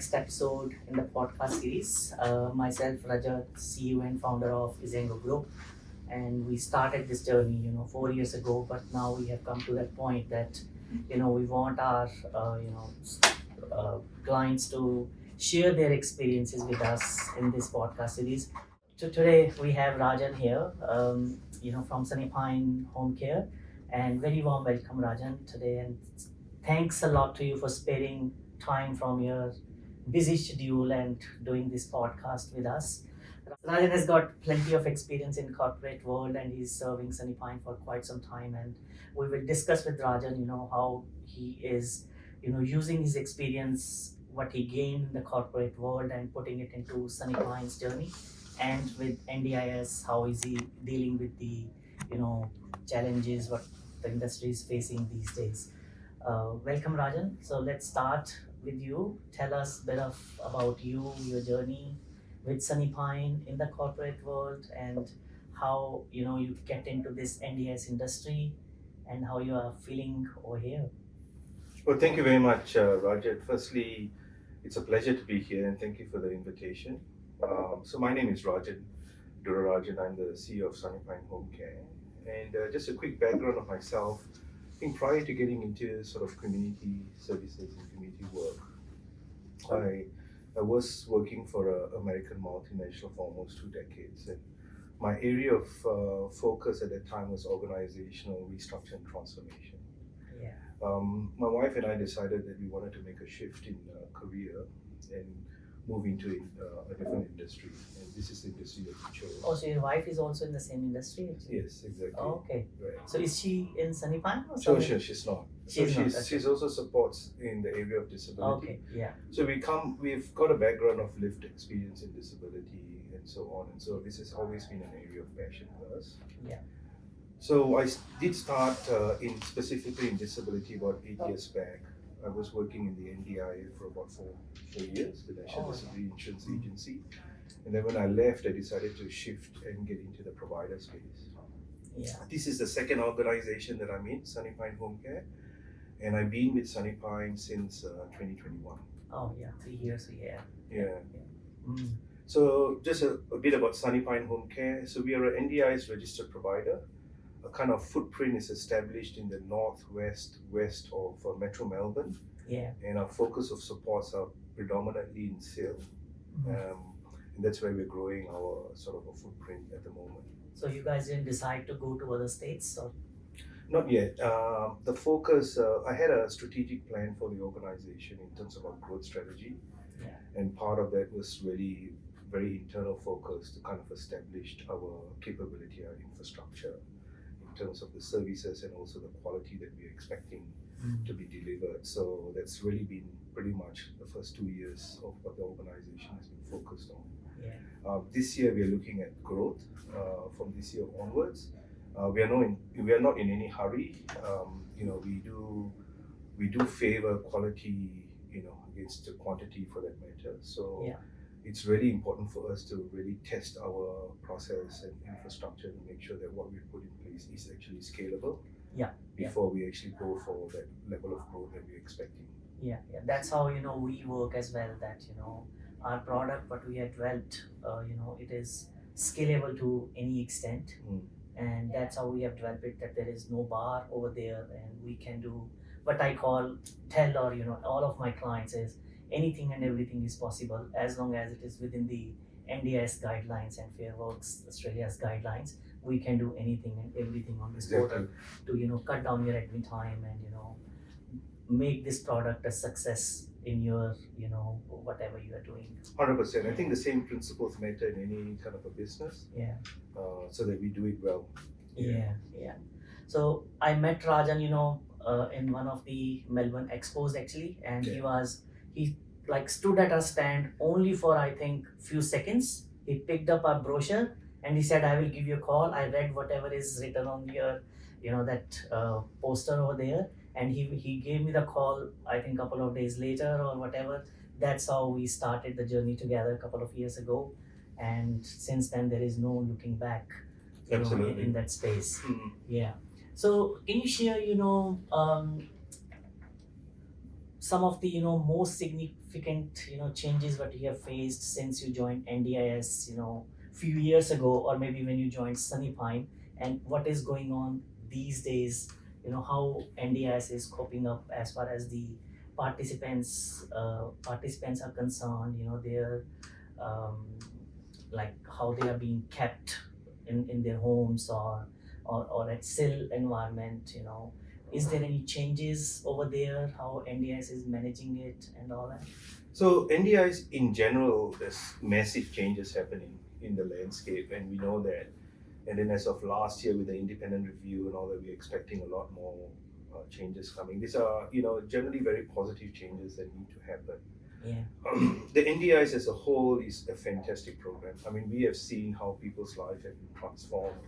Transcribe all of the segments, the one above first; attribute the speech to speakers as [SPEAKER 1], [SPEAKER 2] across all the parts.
[SPEAKER 1] next episode in the podcast series. Myself, Rajat, CEO and founder of Izengo Group, and we started this journey, 4 years ago. But now we have come to that point that, we want our, clients to share their experiences with us in this podcast series. So today we have Rajan here, from Sunny Pine Home Care, and very warm welcome, Rajan, today. And thanks a lot to you for sparing time from your busy schedule and doing this podcast with us. Rajan has got plenty of experience in corporate world and he's serving Sunny Pine for quite some time. And we will discuss with Rajan, how he is, using his experience, what he gained in the corporate world and putting it into Sunny Pine's journey. And with NDIS, how is he dealing with the, challenges what the industry is facing these days. Welcome, Rajan. So let's start with you. Tell us a bit about you, your journey with Sunny Pine in the corporate world, and how you get into this NDS industry, and how you are feeling over here.
[SPEAKER 2] Well, thank you very much, Rajat. Firstly, it's a pleasure to be here and thank you for the invitation. So my name is Rajan. I'm the CEO of Sunny Pine Home Care. And just a quick background of myself. I think prior to getting into sort of community services and community work, I was working for an American multinational for almost 2 decades. And my area of focus at that time was organizational restructure and transformation.
[SPEAKER 1] Yeah.
[SPEAKER 2] My wife and I decided that we wanted to make a shift in career and move into a different industry, and this is the industry that we chose.
[SPEAKER 1] Oh, so your wife is also in the same industry? Actually?
[SPEAKER 2] Yes, exactly.
[SPEAKER 1] Oh, okay.
[SPEAKER 2] Right.
[SPEAKER 1] So is she in Sunny Pine or
[SPEAKER 2] So
[SPEAKER 1] something?
[SPEAKER 2] she's not.
[SPEAKER 1] She's not, okay.
[SPEAKER 2] She's also supports in the area of disability.
[SPEAKER 1] Okay, yeah.
[SPEAKER 2] So we've got a background of lived experience in disability and so on, and so this has always been an area of passion for us.
[SPEAKER 1] Yeah.
[SPEAKER 2] So I did start specifically in disability about 8 years back. I was working in the NDIS for about four years, the National Disability Insurance Agency. And then when I left, I decided to shift and get into the provider space.
[SPEAKER 1] Yeah.
[SPEAKER 2] This is the second organization that I'm in, Sunny Pine Home Care. And I've been with Sunny Pine since 2021.
[SPEAKER 1] Oh, yeah, 3 years we have.
[SPEAKER 2] Yeah.
[SPEAKER 1] Mm.
[SPEAKER 2] So just a bit about Sunny Pine Home Care. So we are an NDIS registered provider. A kind of footprint is established in the west of Metro Melbourne.
[SPEAKER 1] Yeah.
[SPEAKER 2] And our focus of supports are predominantly in sales.
[SPEAKER 1] Mm.
[SPEAKER 2] And that's where we're growing our sort of a footprint at the moment.
[SPEAKER 1] So you guys didn't decide to go to other states, or?
[SPEAKER 2] Not yet. The focus, I had a strategic plan for the organization in terms of our growth strategy.
[SPEAKER 1] Yeah.
[SPEAKER 2] And part of that was really very internal focus to kind of establish our capability, our infrastructure in terms of the services and also the quality that we're expecting to be delivered. So that's really been pretty much the first 2 years of what the organization has been focused on.
[SPEAKER 1] Yeah.
[SPEAKER 2] This year we are looking at growth from this year onwards. We are not in any hurry. We do favor quality, against the quantity for that matter. So
[SPEAKER 1] Yeah.
[SPEAKER 2] it's really important for us to really test our process and infrastructure to make sure that what we put in place is actually scalable.
[SPEAKER 1] Yeah.
[SPEAKER 2] Before we actually go for that level of growth that we're expecting.
[SPEAKER 1] Yeah, that's how we work as well. That our product, what we have developed, it is scalable to any extent, and that's how we have developed it. That there is no bar over there, and we can do what I tell or all of my clients is anything and everything is possible as long as it is within the NDIS guidelines and Fair Works Australia's guidelines. We can do anything and everything on this portal to cut down your admin time and make this product a success in your whatever you are doing.
[SPEAKER 2] 100%. I think the same principles matter in any kind of a business.
[SPEAKER 1] Yeah.
[SPEAKER 2] So that we do it well.
[SPEAKER 1] Yeah. So I met Rajan, in one of the Melbourne expos actually, and he like stood at our stand only for I think few seconds. He picked up our brochure and he said, "I will give you a call." I read whatever is written on your, that poster over there, and he gave me the call. I think a couple of days later or whatever. That's how we started the journey together a couple of years ago, and since then there is no looking back.
[SPEAKER 2] Absolutely.
[SPEAKER 1] In that space.
[SPEAKER 2] Mm-hmm.
[SPEAKER 1] Yeah. So can you share, some of the most significant changes what you have faced since you joined NDIS few years ago, or maybe when you joined Sunny Pine, and what is going on these days, how NDIS is coping up as far as the participants are concerned, their um, like how they are being kept in their homes, or at still environment, is there any changes over there, how NDIS is managing it and all that?
[SPEAKER 2] So NDIs in general, there's massive changes happening in the landscape, and we know that. And then as of last year, with the independent review and all that, we're expecting a lot more changes coming. These are, generally very positive changes that need to happen.
[SPEAKER 1] Yeah.
[SPEAKER 2] The NDIs as a whole is a fantastic program. I mean, we have seen how people's lives have been transformed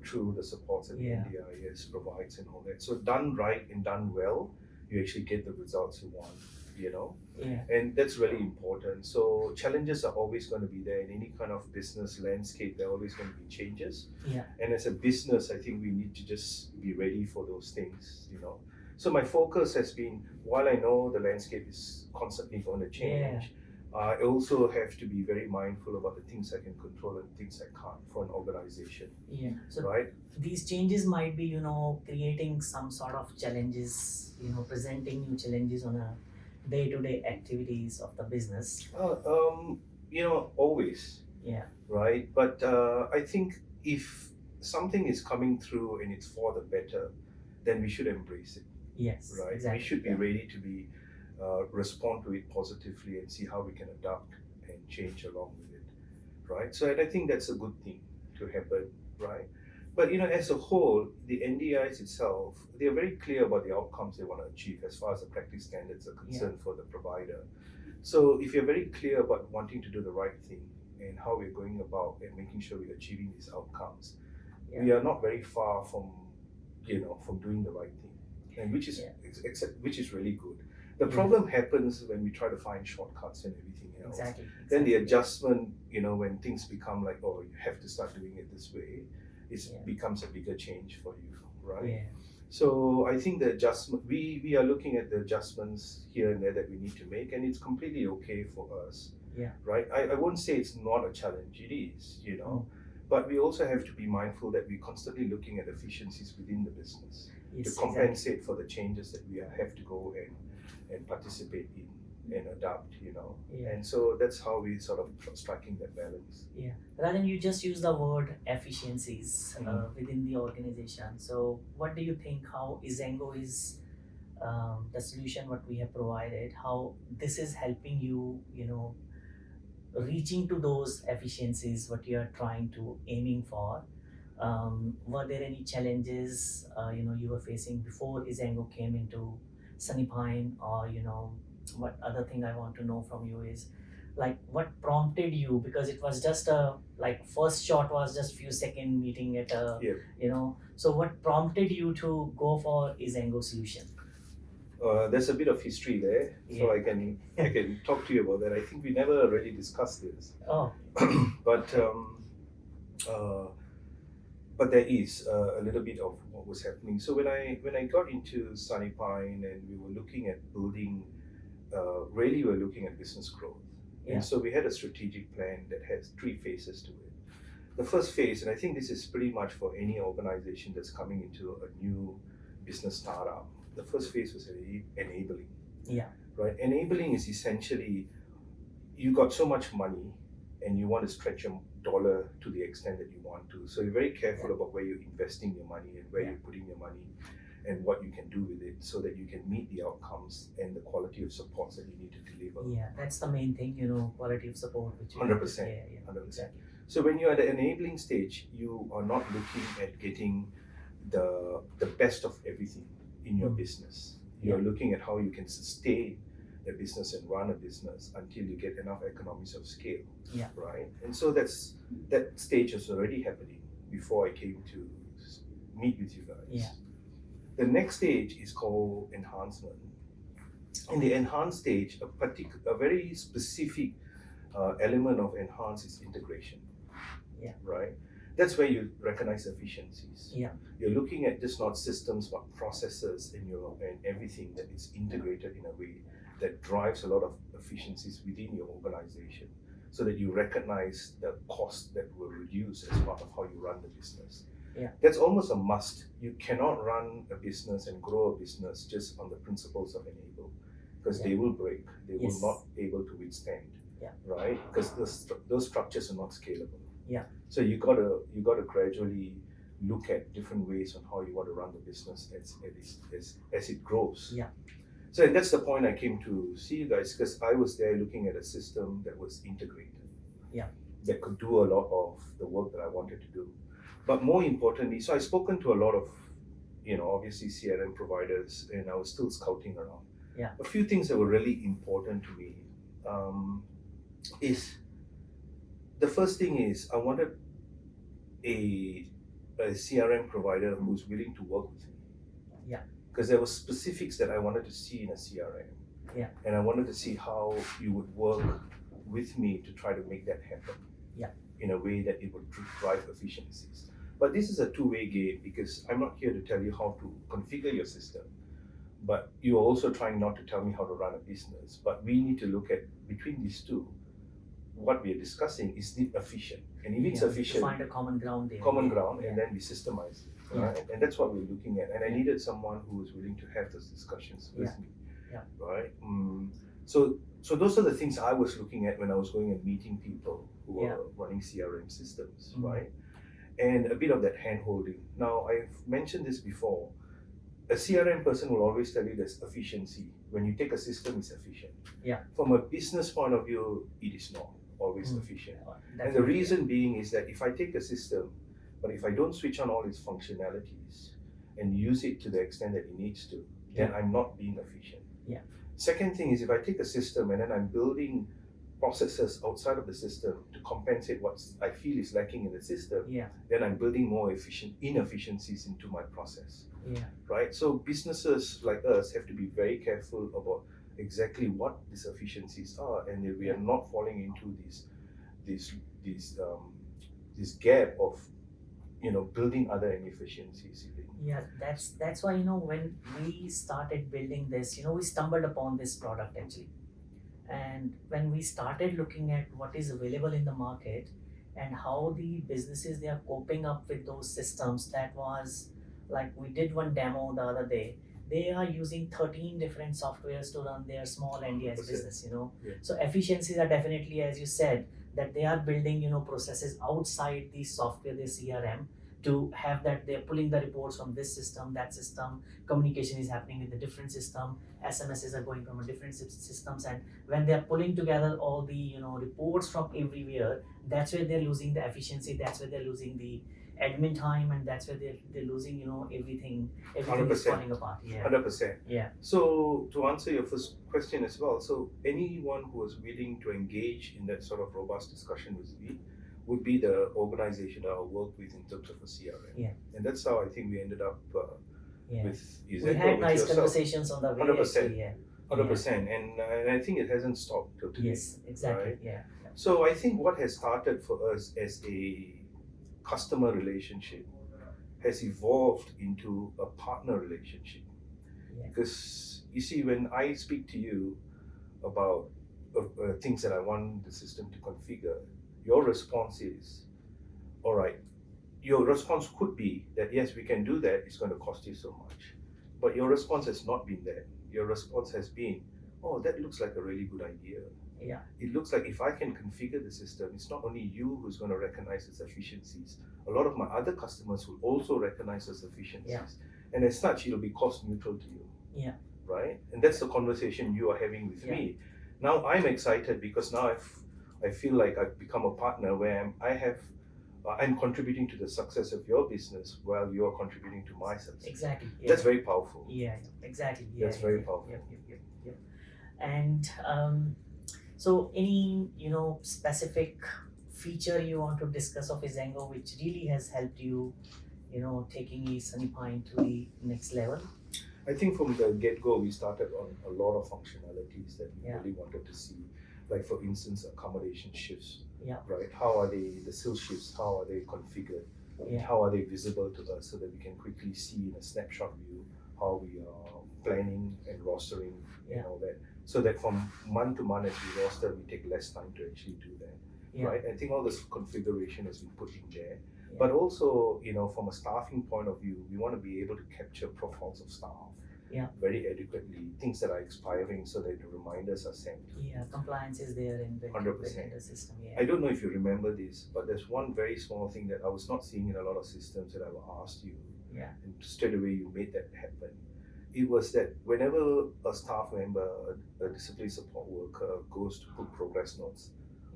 [SPEAKER 2] through the supports that the
[SPEAKER 1] Yeah.
[SPEAKER 2] NDIS provides and all that. So done right and done well, you actually get the results you want,
[SPEAKER 1] Yeah.
[SPEAKER 2] and that's really important. So challenges are always going to be there in any kind of business landscape. There are always going to be changes.
[SPEAKER 1] Yeah.
[SPEAKER 2] And as a business, I think we need to just be ready for those things. So my focus has been, while I know the landscape is constantly going to change, I also have to be very mindful about the things I can control and things I can't for an organization,
[SPEAKER 1] Yeah. So
[SPEAKER 2] right?
[SPEAKER 1] these changes might be creating some sort of challenges, presenting new challenges on a day-to-day activities of the business.
[SPEAKER 2] Always,
[SPEAKER 1] Yeah.
[SPEAKER 2] right? But I think if something is coming through and it's for the better, then we should embrace it,
[SPEAKER 1] Yes.
[SPEAKER 2] right?
[SPEAKER 1] Exactly.
[SPEAKER 2] We should be
[SPEAKER 1] Yeah.
[SPEAKER 2] ready to be respond to it positively and see how we can adapt and change along with it, right? So and I think that's a good thing to happen, right? But as a whole, the NDIs itself, they are very clear about the outcomes they want to achieve as far as the practice standards are concerned for the provider. So if you're very clear about wanting to do the right thing and how we're going about and making sure we're achieving these outcomes, we are not very far from doing the right thing, and which is which is really good. The problem happens when we try to find shortcuts and everything else.
[SPEAKER 1] Exactly.
[SPEAKER 2] Then the adjustment, when things become like, oh, you have to start doing it this way, it becomes a bigger change for you, right?
[SPEAKER 1] Yeah.
[SPEAKER 2] So I think the adjustment, we are looking at the adjustments here and there that we need to make, and it's completely okay for us.
[SPEAKER 1] Yeah.
[SPEAKER 2] Right? I won't say it's not a challenge, it is, but we also have to be mindful that we're constantly looking at efficiencies within the business to compensate for the changes that we have to go and participate in and adapt, And so that's how we sort of striking that balance.
[SPEAKER 1] Yeah. Rajan, you just use the word efficiencies within the organization. So what do you think, how Izengo is the solution what we have provided, how this is helping you, reaching to those efficiencies what you are trying to aiming for? Were there any challenges you were facing before Izengo came into Sunny Pine, or what other thing I want to know from you is like what prompted you, because it was just a first shot was just few second meeting at a so what prompted you to go for Izengo solution?
[SPEAKER 2] There's a bit of history there, so I can talk to you about that. I think we never really discussed this.
[SPEAKER 1] Oh.
[SPEAKER 2] But there is a little bit of what was happening. So when I got into Sunny Pine and we were looking at building, really we're looking at business growth. And so we had a strategic plan that has 3 phases to it. The first phase, and I think this is pretty much for any organization that's coming into a new business startup, the first phase was enabling.
[SPEAKER 1] Yeah.
[SPEAKER 2] Right? Enabling is essentially, you got so much money and you want to stretch your dollar to the extent that you want to. So you're very careful about where you're investing your money and where you're putting your money and what you can do with it so that you can meet the outcomes and the quality of supports that you need to deliver.
[SPEAKER 1] Yeah, that's the main thing, quality of support. Which
[SPEAKER 2] 100%. 100%. So when you're at the enabling stage, you are not looking at getting the best of everything in your business. You're looking at how you can sustain a business and run a business until you get enough economies of scale.
[SPEAKER 1] Yeah.
[SPEAKER 2] Right? And so that stage was already happening before I came to meet with you guys.
[SPEAKER 1] Yeah.
[SPEAKER 2] The next stage is called enhancement. In the enhanced stage, a very specific element of enhance is integration.
[SPEAKER 1] Yeah.
[SPEAKER 2] Right? That's where you recognize efficiencies.
[SPEAKER 1] Yeah.
[SPEAKER 2] You're looking at just not systems but processes and everything that is integrated in a way that drives a lot of efficiencies within your organization, so that you recognize the cost that will reduce as part of how you run the business.
[SPEAKER 1] Yeah.
[SPEAKER 2] That's almost a must. You cannot run a business and grow a business just on the principles of enable, because they will break. They will
[SPEAKER 1] Yes.
[SPEAKER 2] not able to withstand.
[SPEAKER 1] Yeah.
[SPEAKER 2] Right? Because those structures are not scalable.
[SPEAKER 1] Yeah.
[SPEAKER 2] So you gotta gradually look at different ways on how you want to run the business as it grows.
[SPEAKER 1] Yeah.
[SPEAKER 2] So and that's the point I came to see you guys, because I was there looking at a system that was integrated.
[SPEAKER 1] Yeah.
[SPEAKER 2] That could do a lot of the work that I wanted to do. But more importantly, so I've spoken to a lot of, obviously CRM providers, and I was still scouting around.
[SPEAKER 1] Yeah.
[SPEAKER 2] A few things that were really important to me is, the first thing is I wanted a CRM provider who's willing to work with me.
[SPEAKER 1] Yeah.
[SPEAKER 2] Because there were specifics that I wanted to see in a CRM.
[SPEAKER 1] Yeah.
[SPEAKER 2] And I wanted to see how you would work with me to try to make that happen.
[SPEAKER 1] Yeah.
[SPEAKER 2] In a way that it would drive efficiencies. But this is a two-way game, because I'm not here to tell you how to configure your system, but you're also trying not to tell me how to run a business. But we need to look at, between these two, what we are discussing is it efficient, and if it's efficient,
[SPEAKER 1] to find a common ground there.
[SPEAKER 2] and then we systemize it, right? And that's what we're looking at. And I needed someone who was willing to have those discussions with me, right? So those are the things I was looking at when I was going and meeting people who were running CRM systems, right? And a bit of that hand holding. Now, I've mentioned this before. A CRM person will always tell you there's efficiency. When you take a system, it's efficient.
[SPEAKER 1] Yeah.
[SPEAKER 2] From a business point of view, it is not always efficient.
[SPEAKER 1] Definitely.
[SPEAKER 2] And the reason being is that if I take a system, but if I don't switch on all its functionalities and use it to the extent that it needs to, then I'm not being efficient.
[SPEAKER 1] Yeah.
[SPEAKER 2] Second thing is, if I take a system and then I'm building processes outside of the system to compensate what I feel is lacking in the system, then I'm building more inefficiencies into my process. Right? So businesses like us have to be very careful about exactly what these efficiencies are, and that we are not falling into this gap of building other inefficiencies.
[SPEAKER 1] Yeah, that's why when we started building this, we stumbled upon this product actually. And when we started looking at what is available in the market and how the businesses, they are coping up with those systems, that was like, we did one demo the other day. They are using 13 different softwares to run their small NDIS business, So efficiencies are definitely, as you said, that they are building, processes outside the software, the CRM, to have that they're pulling the reports from this system, that system, communication is happening with a different system, SMSs are going from a different systems, and when they're pulling together all the reports from everywhere, that's where they're losing the efficiency, that's where they're losing the admin time, and that's where they're losing everything is
[SPEAKER 2] 100%.
[SPEAKER 1] falling apart.
[SPEAKER 2] 100%.
[SPEAKER 1] Yeah.
[SPEAKER 2] So to answer your first question as well, so anyone who is willing to engage in that sort of robust discussion with me would be the organization that I'll work with in terms of a CRM.
[SPEAKER 1] Yeah.
[SPEAKER 2] And that's how I think we ended up with Izeko,
[SPEAKER 1] we had
[SPEAKER 2] with
[SPEAKER 1] nice
[SPEAKER 2] yourself.
[SPEAKER 1] conversations on the way.
[SPEAKER 2] 100%. 100%. And I think it hasn't stopped till today.
[SPEAKER 1] Yes, exactly.
[SPEAKER 2] Right?
[SPEAKER 1] Yeah.
[SPEAKER 2] So I think what has started for us as a customer relationship has evolved into a partner relationship. Because you see, when I speak to you about things that I want the system to configure, your response is, all right, your response could be that yes, we can do that, it's going to cost you so much. But your response has not been that. Your response has been, oh, that looks like a really good idea.
[SPEAKER 1] Yeah.
[SPEAKER 2] It looks like if I can configure the system, it's not only you who's going to recognize its efficiencies. A lot of my other customers will also recognize those efficiencies.
[SPEAKER 1] Yeah.
[SPEAKER 2] And as such, it'll be cost neutral to you.
[SPEAKER 1] Yeah.
[SPEAKER 2] Right? And that's the conversation you are having with me. Now I'm excited because now I feel like I've become a partner where I'm contributing to the success of your business while you're contributing to my success.
[SPEAKER 1] Exactly. Yeah.
[SPEAKER 2] That's very powerful.
[SPEAKER 1] Yeah, exactly. Yeah,
[SPEAKER 2] That's very powerful.
[SPEAKER 1] Yeah. And so any specific feature you want to discuss of Izeko which really has helped you, taking Sunny Pine to the next level?
[SPEAKER 2] I think from the get-go, we started on a lot of functionalities that we really wanted to see. Like for instance, accommodation shifts, right? How are the sales shifts, how are they configured? How are they visible to us so that we can quickly see in a snapshot view how we are planning and rostering and
[SPEAKER 1] Yeah.
[SPEAKER 2] all that, so that from month to month as we roster, we take less time to actually do that.
[SPEAKER 1] Yeah.
[SPEAKER 2] Right? I think all this configuration has been put in there.
[SPEAKER 1] Yeah.
[SPEAKER 2] But also, from a staffing point of view, we want to be able to capture profiles of staff
[SPEAKER 1] Yeah.
[SPEAKER 2] very adequately, things that are expiring so that the reminders are sent.
[SPEAKER 1] Yeah, compliance is there in
[SPEAKER 2] 100%.
[SPEAKER 1] the system.
[SPEAKER 2] I don't know if you remember this, but there's one very small thing that I was not seeing in a lot of systems that I've asked you.
[SPEAKER 1] Yeah.
[SPEAKER 2] And straight away you made that happen. It was that whenever a staff member, a disciplinary support worker goes to put progress notes,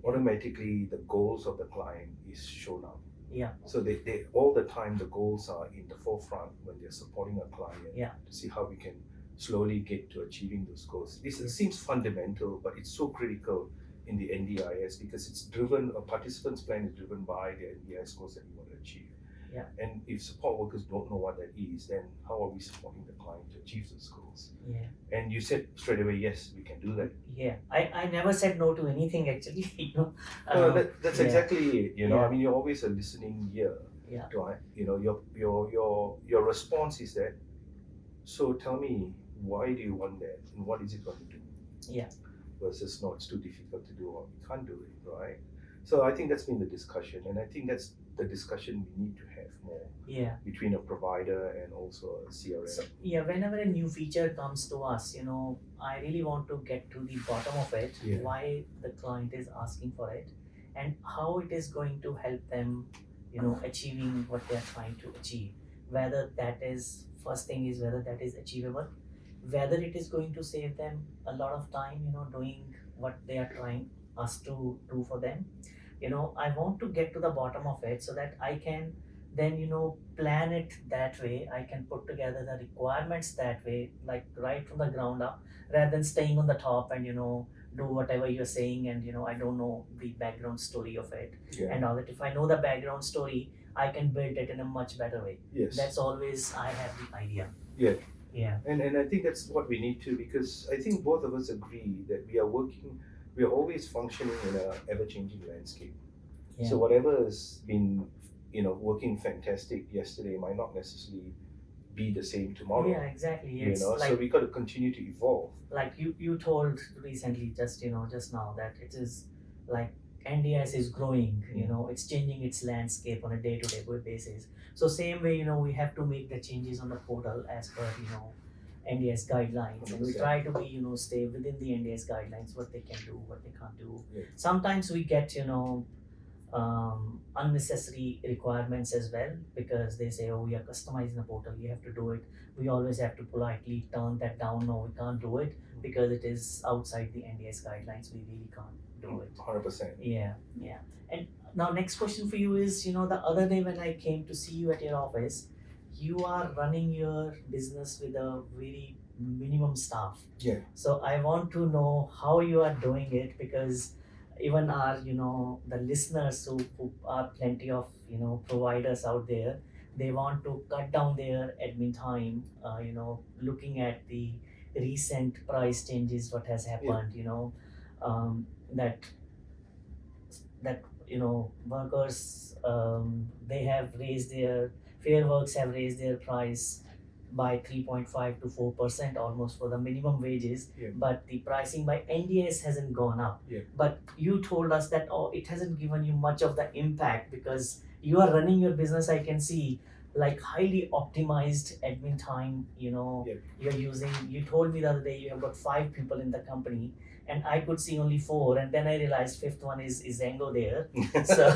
[SPEAKER 2] automatically the goals of the client is shown up.
[SPEAKER 1] Yeah.
[SPEAKER 2] So they all the time the goals are in the forefront when they're supporting a client.
[SPEAKER 1] Yeah.
[SPEAKER 2] To see how we can slowly get to achieving those goals. This seems fundamental, but it's so critical in the NDIS because it's driven, a participant's plan is driven by the NDIS goals that we want to achieve.
[SPEAKER 1] Yeah.
[SPEAKER 2] And if support workers don't know what that is, then how are we supporting the client to achieve those goals?
[SPEAKER 1] Yeah.
[SPEAKER 2] And you said straight away, yes, we can do that.
[SPEAKER 1] Yeah. I never said no to anything actually.
[SPEAKER 2] That's
[SPEAKER 1] yeah.
[SPEAKER 2] exactly it.
[SPEAKER 1] Yeah.
[SPEAKER 2] I mean, you're always a listening ear.
[SPEAKER 1] Yeah.
[SPEAKER 2] To, your response is that. So tell me, why do you want that, and what is it going to do?
[SPEAKER 1] Yeah.
[SPEAKER 2] Versus no, it's too difficult to do, or we can't do it, right? So I think that's been the discussion, and I think that's the discussion we need to have more.
[SPEAKER 1] Yeah.
[SPEAKER 2] Between a provider and also a CRM.
[SPEAKER 1] So, yeah, whenever a new feature comes to us, I really want to get to the bottom of it,
[SPEAKER 2] Yeah.
[SPEAKER 1] why the client is asking for it, and how it is going to help them, achieving what they are trying to achieve. Whether that is, first thing is whether that is achievable, whether it is going to save them a lot of time, doing what they are trying us to do for them. I want to get to the bottom of it so that I can then plan it that way. I can put together the requirements that way, like right from the ground up, rather than staying on the top and do whatever you're saying, and I don't know the background story of it.
[SPEAKER 2] Yeah.
[SPEAKER 1] And all that. If I know the background story, I can build it in a much better way.
[SPEAKER 2] Yes.
[SPEAKER 1] That's always I have the idea.
[SPEAKER 2] Yeah.
[SPEAKER 1] Yeah.
[SPEAKER 2] And I think that's what we need to, because I think both of us agree that we are always functioning in an ever-changing landscape.
[SPEAKER 1] Yeah.
[SPEAKER 2] So whatever has been, working fantastic yesterday might not necessarily be the same tomorrow.
[SPEAKER 1] Yeah, exactly. It's
[SPEAKER 2] so we got to continue to evolve.
[SPEAKER 1] Like you told recently, just now, that it is like NDIS is growing. It's changing its landscape on a day-to-day basis. So same way, we have to make the changes on the portal as per NDIS guidelines, and we
[SPEAKER 2] 100%.
[SPEAKER 1] try to be stay within the NDIS guidelines, what they can do, what they can't do.
[SPEAKER 2] Yeah.
[SPEAKER 1] Sometimes we get unnecessary requirements as well, because they say, oh, we are customizing the portal, you have to do it. We always have to politely turn that down. No, we can't do it because it is outside the NDIS guidelines. We really can't do it.
[SPEAKER 2] 100%.
[SPEAKER 1] Yeah. And now next question for you is, the other day when I came to see you at your office, you are running your business with a very minimum staff.
[SPEAKER 2] Yeah.
[SPEAKER 1] So I want to know how you are doing it, because even our the listeners who are plenty of providers out there, they want to cut down their admin time, looking at the recent price changes, what has happened. That workers, they have raised their Fairworks have raised their price by 3.5 to 4% almost for the minimum wages.
[SPEAKER 2] Yeah.
[SPEAKER 1] But the pricing by NDIS hasn't gone up.
[SPEAKER 2] Yeah.
[SPEAKER 1] But you told us that it hasn't given you much of the impact, because you are running your business, I can see, like highly optimized admin time.
[SPEAKER 2] Yeah.
[SPEAKER 1] You're using, you told me the other day you have got 5 people in the company, and I could see only 4, and then I realized 5th one is Zango there. So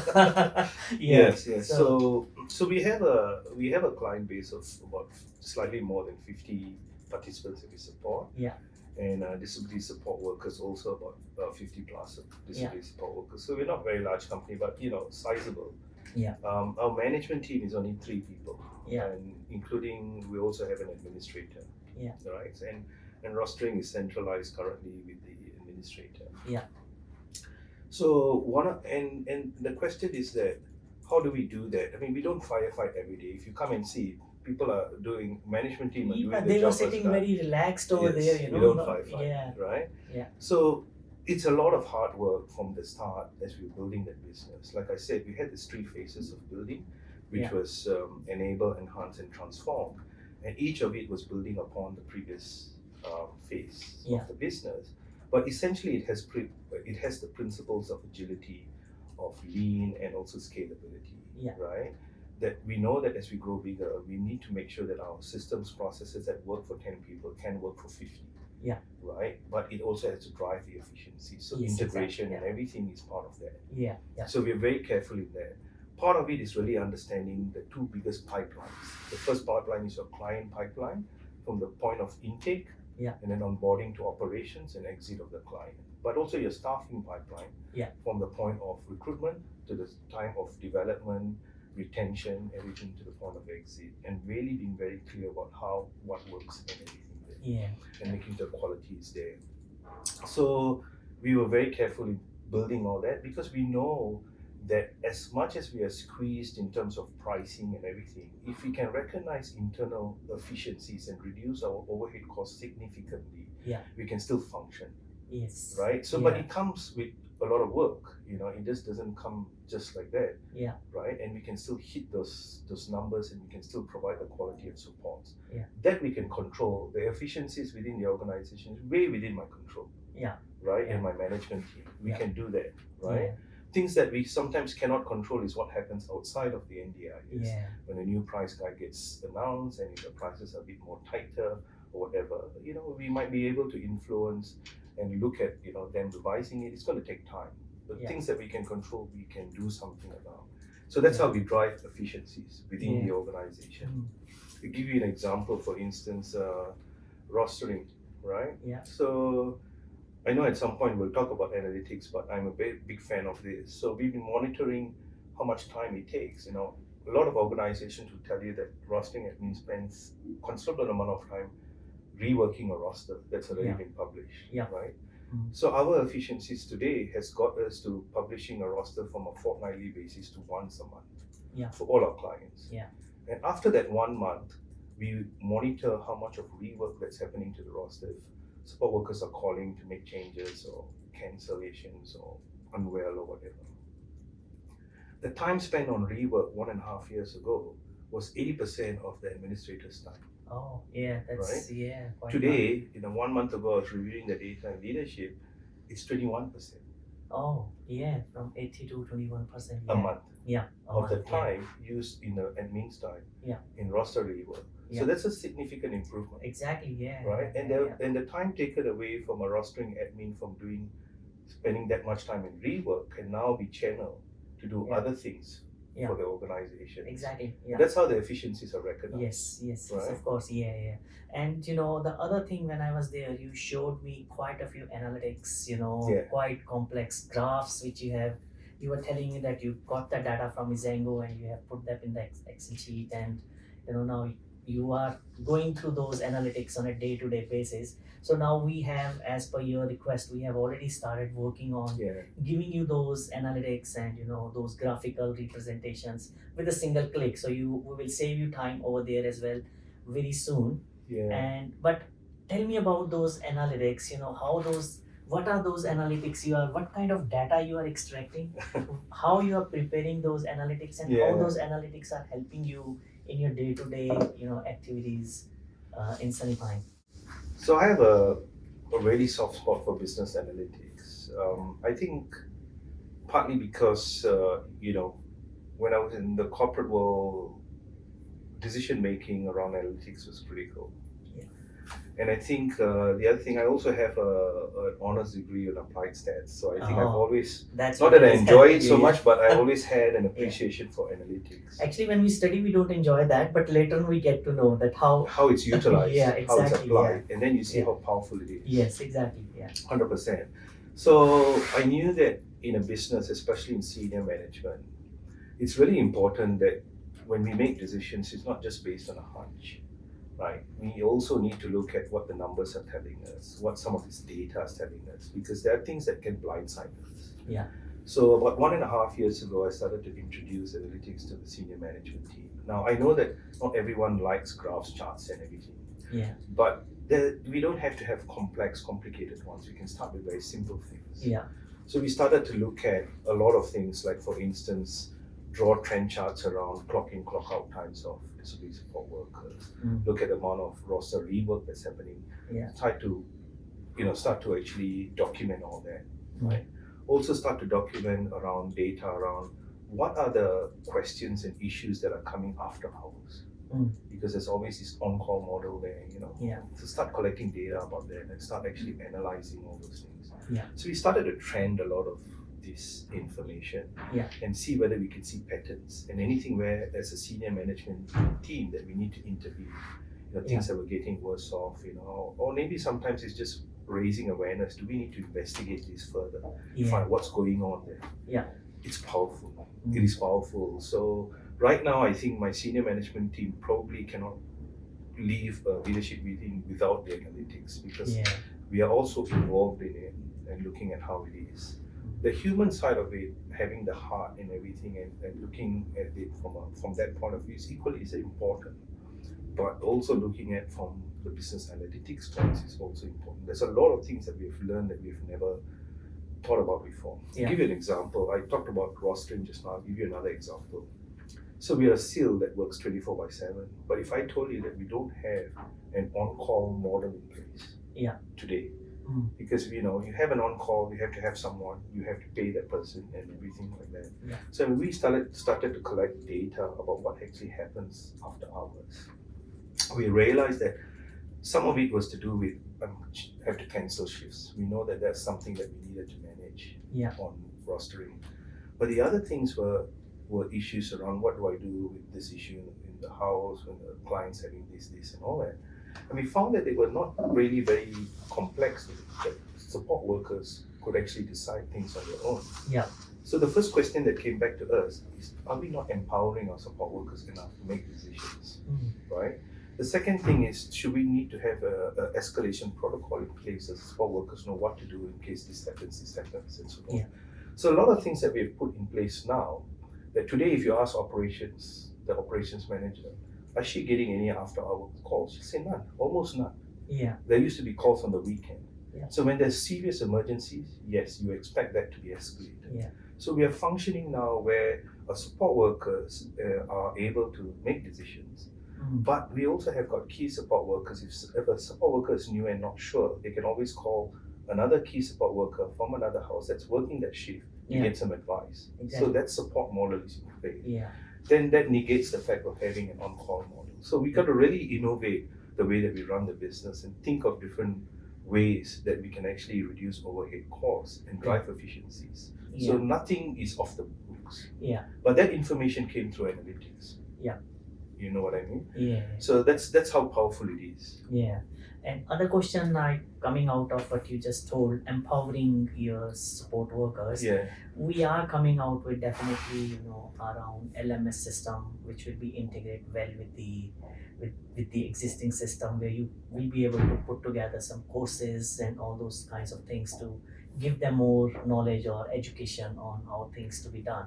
[SPEAKER 1] yeah.
[SPEAKER 2] Yes. So we have a client base of about slightly more than 50 participants that we support.
[SPEAKER 1] Yeah.
[SPEAKER 2] And disability support workers also about 50 plus disability support workers. So we're not a very large company, but sizable.
[SPEAKER 1] Yeah.
[SPEAKER 2] Our management team is only 3 people.
[SPEAKER 1] Yeah.
[SPEAKER 2] And including, we also have an administrator.
[SPEAKER 1] Yeah.
[SPEAKER 2] Right. And rostering is centralized currently with the administrator.
[SPEAKER 1] Yeah.
[SPEAKER 2] So and the question is that, how do we do that? I mean, we don't firefight every day. If you come and see, people are doing, management team are doing the
[SPEAKER 1] they
[SPEAKER 2] job
[SPEAKER 1] were
[SPEAKER 2] as
[SPEAKER 1] sitting
[SPEAKER 2] done.
[SPEAKER 1] very relaxed over there.
[SPEAKER 2] We don't firefight,
[SPEAKER 1] Yeah.
[SPEAKER 2] right?
[SPEAKER 1] Yeah.
[SPEAKER 2] So it's a lot of hard work from the start as we were building that business. Like I said, we had these 3 phases of building, which
[SPEAKER 1] Yeah.
[SPEAKER 2] was enable, enhance, and transform. and each of it was building upon the previous phase
[SPEAKER 1] Yeah.
[SPEAKER 2] of the business. But essentially, it has the principles of agility, of lean, and also scalability.
[SPEAKER 1] Yeah.
[SPEAKER 2] Right. That we know that as we grow bigger, we need to make sure that our systems processes that work for 10 people can work for 50.
[SPEAKER 1] Yeah.
[SPEAKER 2] Right. But it also has to drive the efficiency. So
[SPEAKER 1] Yes,
[SPEAKER 2] integration
[SPEAKER 1] exactly,
[SPEAKER 2] and everything is part of that.
[SPEAKER 1] Yeah. Yeah.
[SPEAKER 2] So we're very careful in that. Part of it is really understanding the two biggest pipelines. The first pipeline is your client pipeline from the point of intake,
[SPEAKER 1] Yeah.
[SPEAKER 2] and then onboarding to operations and exit of the client. But also your staffing pipeline,
[SPEAKER 1] Yeah.
[SPEAKER 2] from the point of recruitment to the time of development, retention, everything to the point of exit, and really being very clear about what works and everything there,
[SPEAKER 1] Yeah.
[SPEAKER 2] and making sure quality is there. So we were very careful in building all that because we know that as much as we are squeezed in terms of pricing and everything, if we can recognize internal efficiencies and reduce our overhead costs significantly,
[SPEAKER 1] Yeah.
[SPEAKER 2] we can still function,
[SPEAKER 1] Yes.
[SPEAKER 2] right? So, but it comes with a lot of work, it just doesn't come just like that,
[SPEAKER 1] Yeah.
[SPEAKER 2] right? And we can still hit those numbers, and we can still provide the quality of support.
[SPEAKER 1] Yeah.
[SPEAKER 2] That we can control. The efficiencies within the organization is way within my control.
[SPEAKER 1] Yeah.
[SPEAKER 2] Right,
[SPEAKER 1] Yeah.
[SPEAKER 2] and my management team, we
[SPEAKER 1] Yeah.
[SPEAKER 2] can do that, right?
[SPEAKER 1] Yeah.
[SPEAKER 2] Things that we sometimes cannot control is what happens outside of the NDIS.
[SPEAKER 1] Yeah.
[SPEAKER 2] When a new price guide gets announced and if the prices are a bit more tighter or whatever, we might be able to influence and look at them revising it. It's going to take time. The
[SPEAKER 1] Yeah.
[SPEAKER 2] things that we can control, we can do something about. So that's how we drive efficiencies within the organization. To give you an example, for instance, rostering, right?
[SPEAKER 1] Yeah.
[SPEAKER 2] So I know at some point we'll talk about analytics, but I'm a very big fan of this. So we've been monitoring how much time it takes. A lot of organizations will tell you that rostering admin spends considerable amount of time reworking a roster that's already been published,
[SPEAKER 1] Yeah.
[SPEAKER 2] right?
[SPEAKER 1] Mm.
[SPEAKER 2] So our efficiencies today has got us to publishing a roster from a fortnightly basis to once a month for all our clients.
[SPEAKER 1] Yeah.
[SPEAKER 2] And after that 1 month, we monitor how much of rework that's happening to the roster. If support workers are calling to make changes or cancellations or unwell or whatever. The time spent on rework 1.5 years ago was 80% of the administrator's time.
[SPEAKER 1] Oh, yeah, that's quite
[SPEAKER 2] Today, 1 month ago, I was reviewing the data in leadership, it's 21%.
[SPEAKER 1] Oh, yeah, from 80 to 21%.
[SPEAKER 2] A month.
[SPEAKER 1] Yeah.
[SPEAKER 2] Of the time used in the admin's time in roster rework.
[SPEAKER 1] Yeah.
[SPEAKER 2] So that's a significant improvement.
[SPEAKER 1] Exactly, yeah.
[SPEAKER 2] Right?
[SPEAKER 1] Yeah,
[SPEAKER 2] And the time taken away from a rostering admin from spending that much time in rework can now be channeled to do other things for the organization.
[SPEAKER 1] Exactly. Yeah.
[SPEAKER 2] That's how the efficiencies are recognized.
[SPEAKER 1] Yes,
[SPEAKER 2] Right?
[SPEAKER 1] of course, yeah. And the other thing, when I was there, you showed me quite a few analytics, quite complex graphs which you have. You were telling me that you got the data from Izango and you have put that in the Excel sheet, and now you are going through those analytics on a day-to-day basis. So now we have, as per your request, we have already started working on giving you those analytics and those graphical representations with a single click. So we will save you time over there as well very soon. But tell me about those analytics. What are those analytics what kind of data you are extracting, how you are preparing those analytics, and how those analytics are helping you in your day-to-day activities in Sunnypine.
[SPEAKER 2] So I have a really soft spot for business analytics. I think partly because when I was in the corporate world, decision making around analytics was critical. And I think the other thing, I also have an honors degree in applied stats. So I think I've always, not that I enjoy it so much, but I always had an appreciation for analytics.
[SPEAKER 1] Actually, when we study, we don't enjoy that, but later on we get to know that how
[SPEAKER 2] it's utilized, how it's applied, and then you see how powerful it is.
[SPEAKER 1] Yes, exactly,
[SPEAKER 2] 100%. So I knew that in a business, especially in senior management, it's really important that when we make decisions, it's not just based on a hunch. Right. We also need to look at what the numbers are telling us, what some of this data is telling us, because there are things that can blindside us.
[SPEAKER 1] Yeah.
[SPEAKER 2] So about 1.5 years ago, I started to introduce analytics to the senior management team. Now I know that not everyone likes graphs, charts, and everything.
[SPEAKER 1] Yeah.
[SPEAKER 2] But we don't have to have complex, complicated ones. We can start with very simple things.
[SPEAKER 1] Yeah.
[SPEAKER 2] So we started to look at a lot of things, like for instance, draw trend charts around clock in, clock out times of disability support workers, look at the amount of roster rework that's happening, try to start to actually document all that, right? Also start to document around data around what are the questions and issues that are coming after hours. Because there's always this on-call model there, to start collecting data about that and start actually analyzing all those things. So we started to trend a lot of this information and see whether we can see patterns and anything where as a senior management team that we need to intervene, things that were getting worse off, or maybe sometimes it's just raising awareness. Do we need to investigate this further, find what's going on there? It's powerful. It is powerful. So right now, I think my senior management team probably cannot leave a leadership meeting without the analytics, because we are also involved in it and looking at how it is. The human side of it, having the heart and everything, and looking at it from that point of view is equally as important. But also looking at from the business analytics points is also important. There's a lot of things that we've learned that we've never thought about before. To give you an example, I talked about rostering just now. I'll give you another example. So we are a SIL that works 24/7. But if I told you that we don't have an on-call model in place today, because you have an on-call, you have to have someone, you have to pay that person and everything like that. So when we started to collect data about what actually happens after hours, we realized that some of it was to do with have to cancel shifts. We know that that's something that we needed to manage on rostering. But the other things were issues around what do I do with this issue in the house when the client's having this and all that. And we found that they were not really very complex, that support workers could actually decide things on their own. So the first question that came back to us is, are we not empowering our support workers enough to make decisions, right? The second thing is, should we need to have a escalation protocol in place so support workers know what to do in case this happens, and so on. So a lot of things that we have put in place now, that today if you ask the operations manager, is she getting any after hour calls? She say none, almost none. There used to be calls on the weekend. So when there's serious emergencies, yes, you expect that to be escalated. So we are functioning now where our support workers are able to make decisions. But we also have got key support workers. If a support worker is new and not sure, they can always call another key support worker from another house that's working that shift to get some advice. So that support model is in place. Then that negates the fact of having an on-call model. So we got to really innovate the way that we run the business and think of different ways that we can actually reduce overhead costs and drive efficiencies. So nothing is off the books. But that information came through analytics. You know what I mean? So that's how powerful it is.
[SPEAKER 1] And other question coming out of what you just told, empowering your support workers. We are coming out with definitely around LMS system, which will be integrated well with the existing system, where you will be able to put together some courses and all those kinds of things to give them more knowledge or education on how things to be done.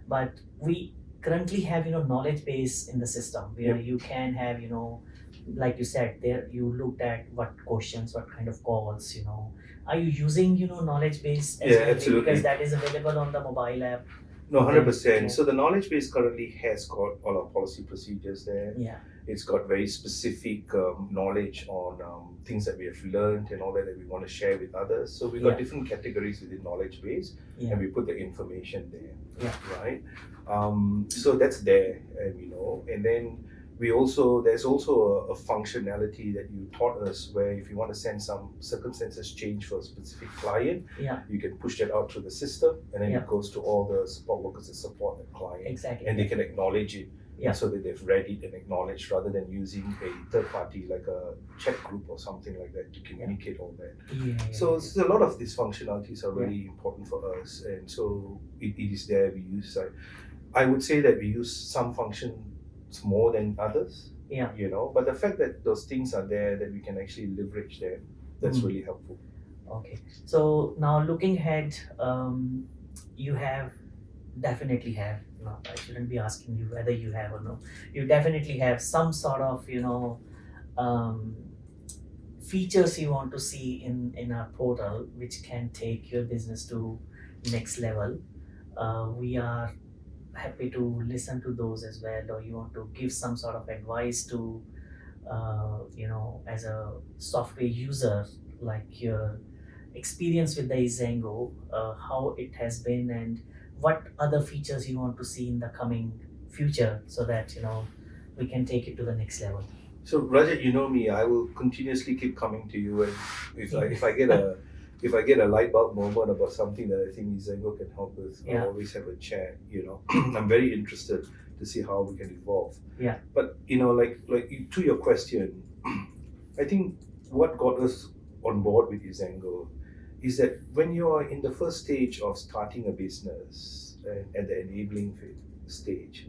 [SPEAKER 1] But we currently have knowledge base in the system where you can have like you said there, you looked at what questions, what kind of calls, are you using knowledge base as well?
[SPEAKER 2] Absolutely.
[SPEAKER 1] Because that is available on the mobile app.
[SPEAKER 2] No, 100%. So the knowledge base currently has got all our policy procedures there. It's got very specific knowledge on things that we have learned and all that we want to share with others. So we've got different categories within knowledge base, and we put the information there, right? So that's there, and then there's also a functionality that you taught us where if you want to send some circumstances change for a specific client, you can push that out through the system, and then it goes to all the support workers that support the client, and they can acknowledge it. So that they've read it and acknowledged, rather than using a third party like a chat group or something like that to communicate all that. So a lot of these functionalities are really important for us, and so it is there. We use, I would say that we use some functions more than others, but the fact that those things are there that we can actually leverage them, that's really helpful.
[SPEAKER 1] Okay, so now looking ahead, you definitely have, I shouldn't be asking you whether you have or no, you definitely have some sort of features you want to see in our portal which can take your business to next level. We are happy to listen to those as well, or you want to give some sort of advice to, as a software user, like your experience with the Izango, how it has been, and what other features you want to see in the coming future, so that we can take it to the next level.
[SPEAKER 2] So Rajat, you know me, I will continuously keep coming to you, and if I get a if I get a light bulb moment about something that I think Izango can help with,
[SPEAKER 1] Yeah.
[SPEAKER 2] I'll always have a chat. I'm very interested to see how we can evolve.
[SPEAKER 1] Yeah.
[SPEAKER 2] But to your question, I think what got us on board with Izango is that when you are in the first stage of starting a business and at the enabling stage,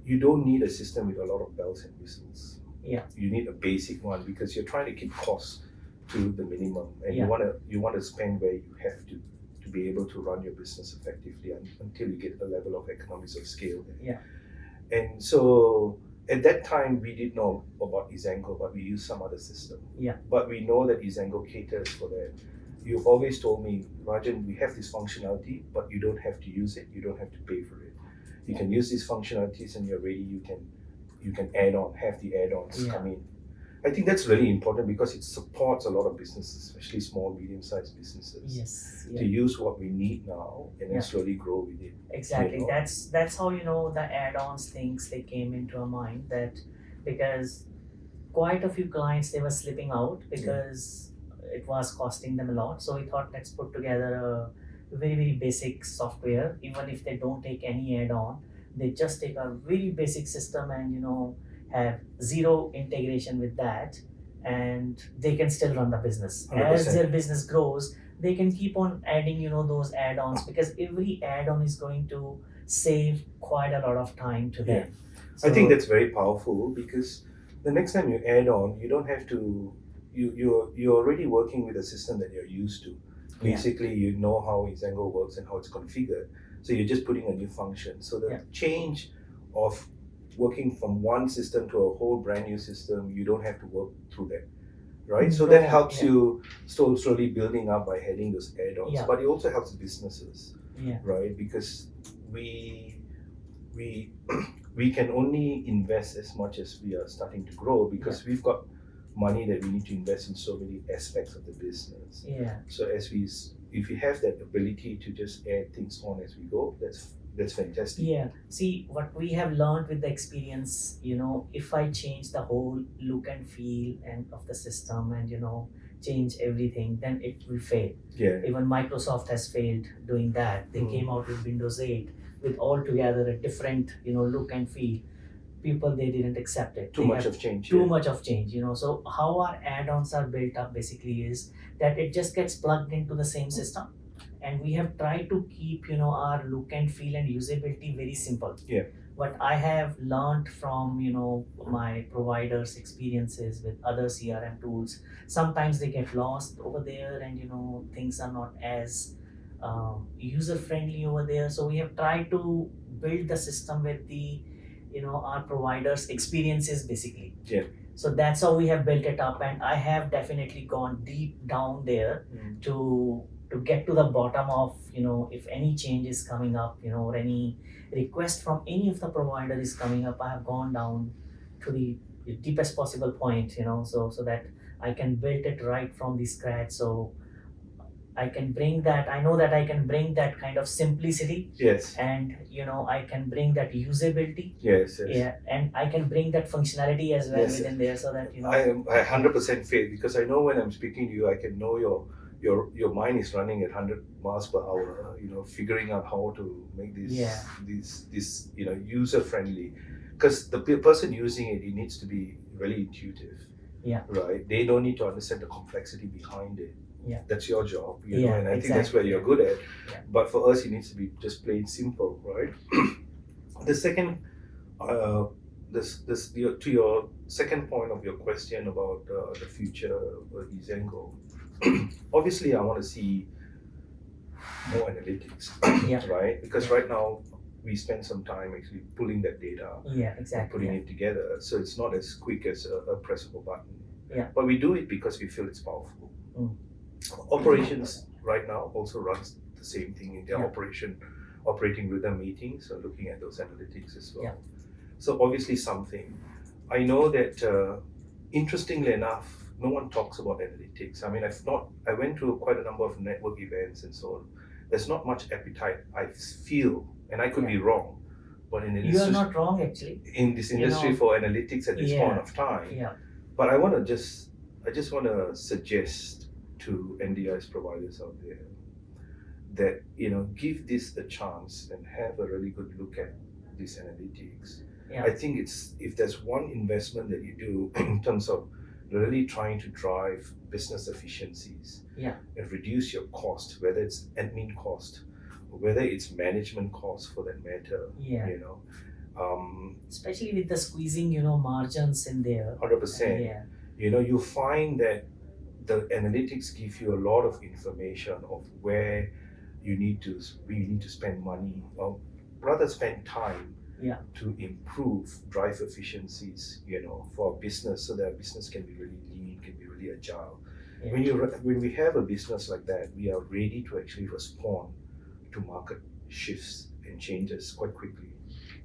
[SPEAKER 2] you don't need a system with a lot of bells and whistles.
[SPEAKER 1] Yeah.
[SPEAKER 2] You need a basic one because you're trying to keep costs to the minimum, and
[SPEAKER 1] Yeah.
[SPEAKER 2] you want to spend where you have to be able to run your business effectively until you get a level of economies of scale there.
[SPEAKER 1] Yeah.
[SPEAKER 2] And so at that time we didn't know about Izango, but we used some other system.
[SPEAKER 1] Yeah.
[SPEAKER 2] But we know that Izango caters for that. You've always told me, Rajan, we have this functionality, but you don't have to use it. You don't have to pay for it. You can use these functionalities, and you're ready. You can add on, have the add-ons
[SPEAKER 1] Yeah.
[SPEAKER 2] come in. I think that's really important because it supports a lot of businesses, especially small, medium-sized businesses,
[SPEAKER 1] Yes.
[SPEAKER 2] to use what we need now and then
[SPEAKER 1] Yeah.
[SPEAKER 2] slowly grow with it.
[SPEAKER 1] Exactly.
[SPEAKER 2] You know?
[SPEAKER 1] That's how the add-ons things they came into our mind, that because quite a few clients, they were slipping out because it was costing them a lot. So we thought, let's put together a very, very basic software. Even if they don't take any add-on, they just take a very basic system and have zero integration with that, and they can still run the business.
[SPEAKER 2] 100%.
[SPEAKER 1] As their business grows, they can keep on adding those add-ons, because every add-on is going to save quite a lot of time to them.
[SPEAKER 2] I think that's very powerful because the next time you add on, you don't have to. You're already working with a system that you're used to. Basically, you know how Izango works and how it's configured. So you're just putting a new function. So the change of working from one system to a whole brand new system, you don't have to work through that, right? So that helps you slowly building up by adding those add-ons.
[SPEAKER 1] Yeah.
[SPEAKER 2] But it also helps businesses,
[SPEAKER 1] Yeah.
[SPEAKER 2] right? Because we we can only invest as much as we are starting to grow, because we've got money that we need to invest in so many aspects of the business.
[SPEAKER 1] Yeah.
[SPEAKER 2] So if we have that ability to just add things on as we go, that's fantastic.
[SPEAKER 1] Yeah. See, what we have learned with the experience, if I change the whole look and feel and of the system and change everything, then it will fail.
[SPEAKER 2] Yeah.
[SPEAKER 1] Even Microsoft has failed doing that. They came out with Windows 8 with altogether a different look and feel. People, they didn't accept it.
[SPEAKER 2] Too much of change.
[SPEAKER 1] Too much of change. So how our add-ons are built up basically is that it just gets plugged into the same system, and we have tried to keep our look and feel and usability very simple.
[SPEAKER 2] Yeah.
[SPEAKER 1] What I have learned from my providers' experiences with other CRM tools, sometimes they get lost over there, and things are not as user friendly over there. So we have tried to build the system with the our providers' experiences basically.
[SPEAKER 2] Yeah.
[SPEAKER 1] So that's how we have built it up, and I have definitely gone deep down there to get to the bottom of if any change is coming up, or any request from any of the provider is coming up. I have gone down to the deepest possible point, so that I can build it right from the scratch. So I can bring that. I know that I can bring that kind of simplicity.
[SPEAKER 2] Yes.
[SPEAKER 1] And I can bring that usability.
[SPEAKER 2] Yes.
[SPEAKER 1] Yeah, and I can bring that functionality as well within there, so that
[SPEAKER 2] I 100% faith, because I know when I'm speaking to you, I can know your mind is running at 100 miles per hour. Figuring out how to make this user friendly, because the person using it needs to be really intuitive.
[SPEAKER 1] Yeah.
[SPEAKER 2] Right. They don't need to understand the complexity behind it.
[SPEAKER 1] Yeah.
[SPEAKER 2] That's your job,
[SPEAKER 1] Yeah,
[SPEAKER 2] and I think that's where you're good at.
[SPEAKER 1] Yeah.
[SPEAKER 2] But for us, it needs to be just plain simple, right? The second, to your second point of your question about the future of Izango, obviously I want to see more analytics, right? Because right now we spend some time actually pulling that data, and putting it together, so it's not as quick as a press of a button.
[SPEAKER 1] Yeah.
[SPEAKER 2] But we do it because we feel it's powerful. Operations right now also runs the same thing in their operation operating rhythm meetings, so looking at those analytics as well.
[SPEAKER 1] Yeah.
[SPEAKER 2] So obviously something. I know that interestingly enough, no one talks about analytics. I mean, I went to quite a number of network events and so on. There's not much appetite, I feel, and I could be wrong, but in
[SPEAKER 1] You are not wrong, actually.
[SPEAKER 2] in this industry for analytics at this point of time.
[SPEAKER 1] Yeah.
[SPEAKER 2] But I just want to suggest to NDIS providers out there that give this a chance and have a really good look at these analytics.
[SPEAKER 1] Yeah.
[SPEAKER 2] I think it's if there's one investment that you do in terms of really trying to drive business efficiencies and reduce your cost, whether it's admin cost, or whether it's management cost for that matter.
[SPEAKER 1] Especially with the squeezing, margins in there.
[SPEAKER 2] 100%.
[SPEAKER 1] Yeah.
[SPEAKER 2] You find that the analytics give you a lot of information of where you need to spend money, or rather spend time to improve, drive efficiencies, for a business, so that a business can be really lean, can be really agile. When we have a business like that, we are ready to actually respond to market shifts and changes quite quickly.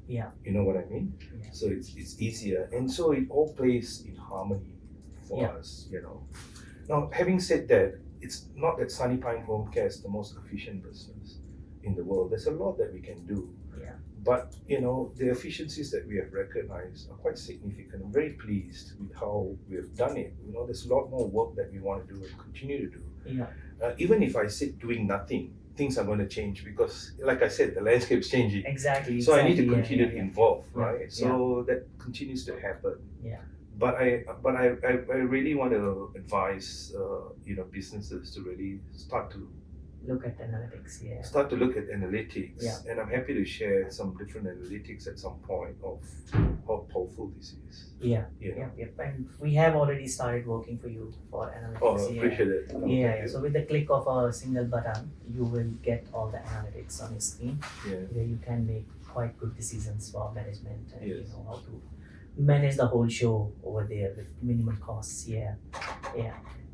[SPEAKER 1] Yeah.
[SPEAKER 2] You know what I mean?
[SPEAKER 1] Yeah.
[SPEAKER 2] So it's easier, and so it all plays in harmony for us. Now, having said that, it's not that Sunny Pine Home Care is the most efficient business in the world. There's a lot that we can do.
[SPEAKER 1] Yeah.
[SPEAKER 2] But the efficiencies that we have recognized are quite significant. I'm very pleased with how we have done it. There's a lot more work that we want to do and continue to do.
[SPEAKER 1] Yeah.
[SPEAKER 2] Even if I sit doing nothing, things are going to change because, like I said, the landscape's changing.
[SPEAKER 1] Exactly.
[SPEAKER 2] So I need to continue to involve,
[SPEAKER 1] Yeah.
[SPEAKER 2] right? So that continues to happen.
[SPEAKER 1] Yeah.
[SPEAKER 2] But I really want to advise businesses to really start to
[SPEAKER 1] look at analytics.
[SPEAKER 2] Start to look at analytics.
[SPEAKER 1] Yeah.
[SPEAKER 2] And I'm happy to share some different analytics at some point of how powerful this is.
[SPEAKER 1] Yeah. And we have already started working for you for analytics.
[SPEAKER 2] Oh, appreciate it.
[SPEAKER 1] Yeah. So with the click of a single button, you will get all the analytics on your screen, where you can make quite good decisions for management and how to manage the whole show over there with minimal costs. Yeah.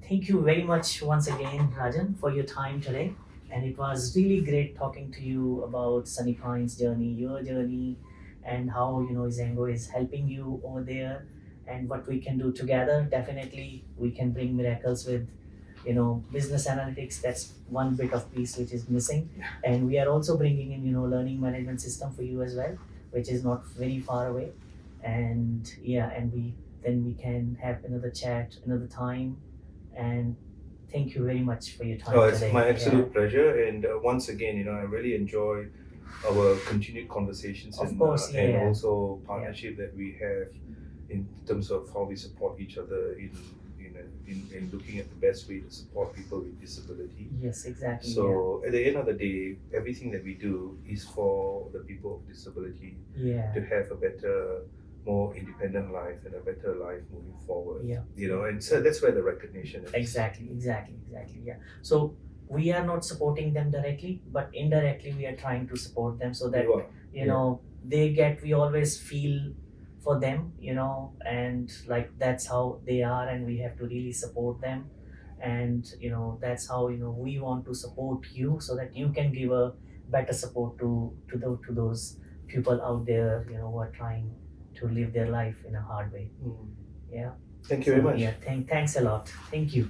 [SPEAKER 1] Thank you very much once again, Rajan, for your time today. And it was really great talking to you about Sunny Pine's journey, your journey, and how Izango is helping you over there, and what we can do together. Definitely, we can bring miracles with business analytics. That's one bit of piece which is missing, and we are also bringing in learning management system for you as well, which is not very far away. And we can have another chat another time. And thank you very much for your time
[SPEAKER 2] it's
[SPEAKER 1] today.
[SPEAKER 2] my absolute pleasure. And once again, I really enjoy our continued conversations
[SPEAKER 1] Of course,
[SPEAKER 2] and also partnership that we have in terms of how we support each other in looking at the best way to support people with disability.
[SPEAKER 1] Yes, exactly.
[SPEAKER 2] So at the end of the day, everything that we do is for the people with disability to have a better, more independent life and a better life moving forward. And so that's where the recognition is.
[SPEAKER 1] Exactly. Yeah. So we are not supporting them directly, but indirectly we are trying to support them, so that we always feel for them, and like that's how they are, and we have to really support them. And that's how we want to support you, so that you can give a better support to those people out there who are trying to live their life in a hard way.
[SPEAKER 2] Thank you very much.
[SPEAKER 1] Thanks a lot. Thank you.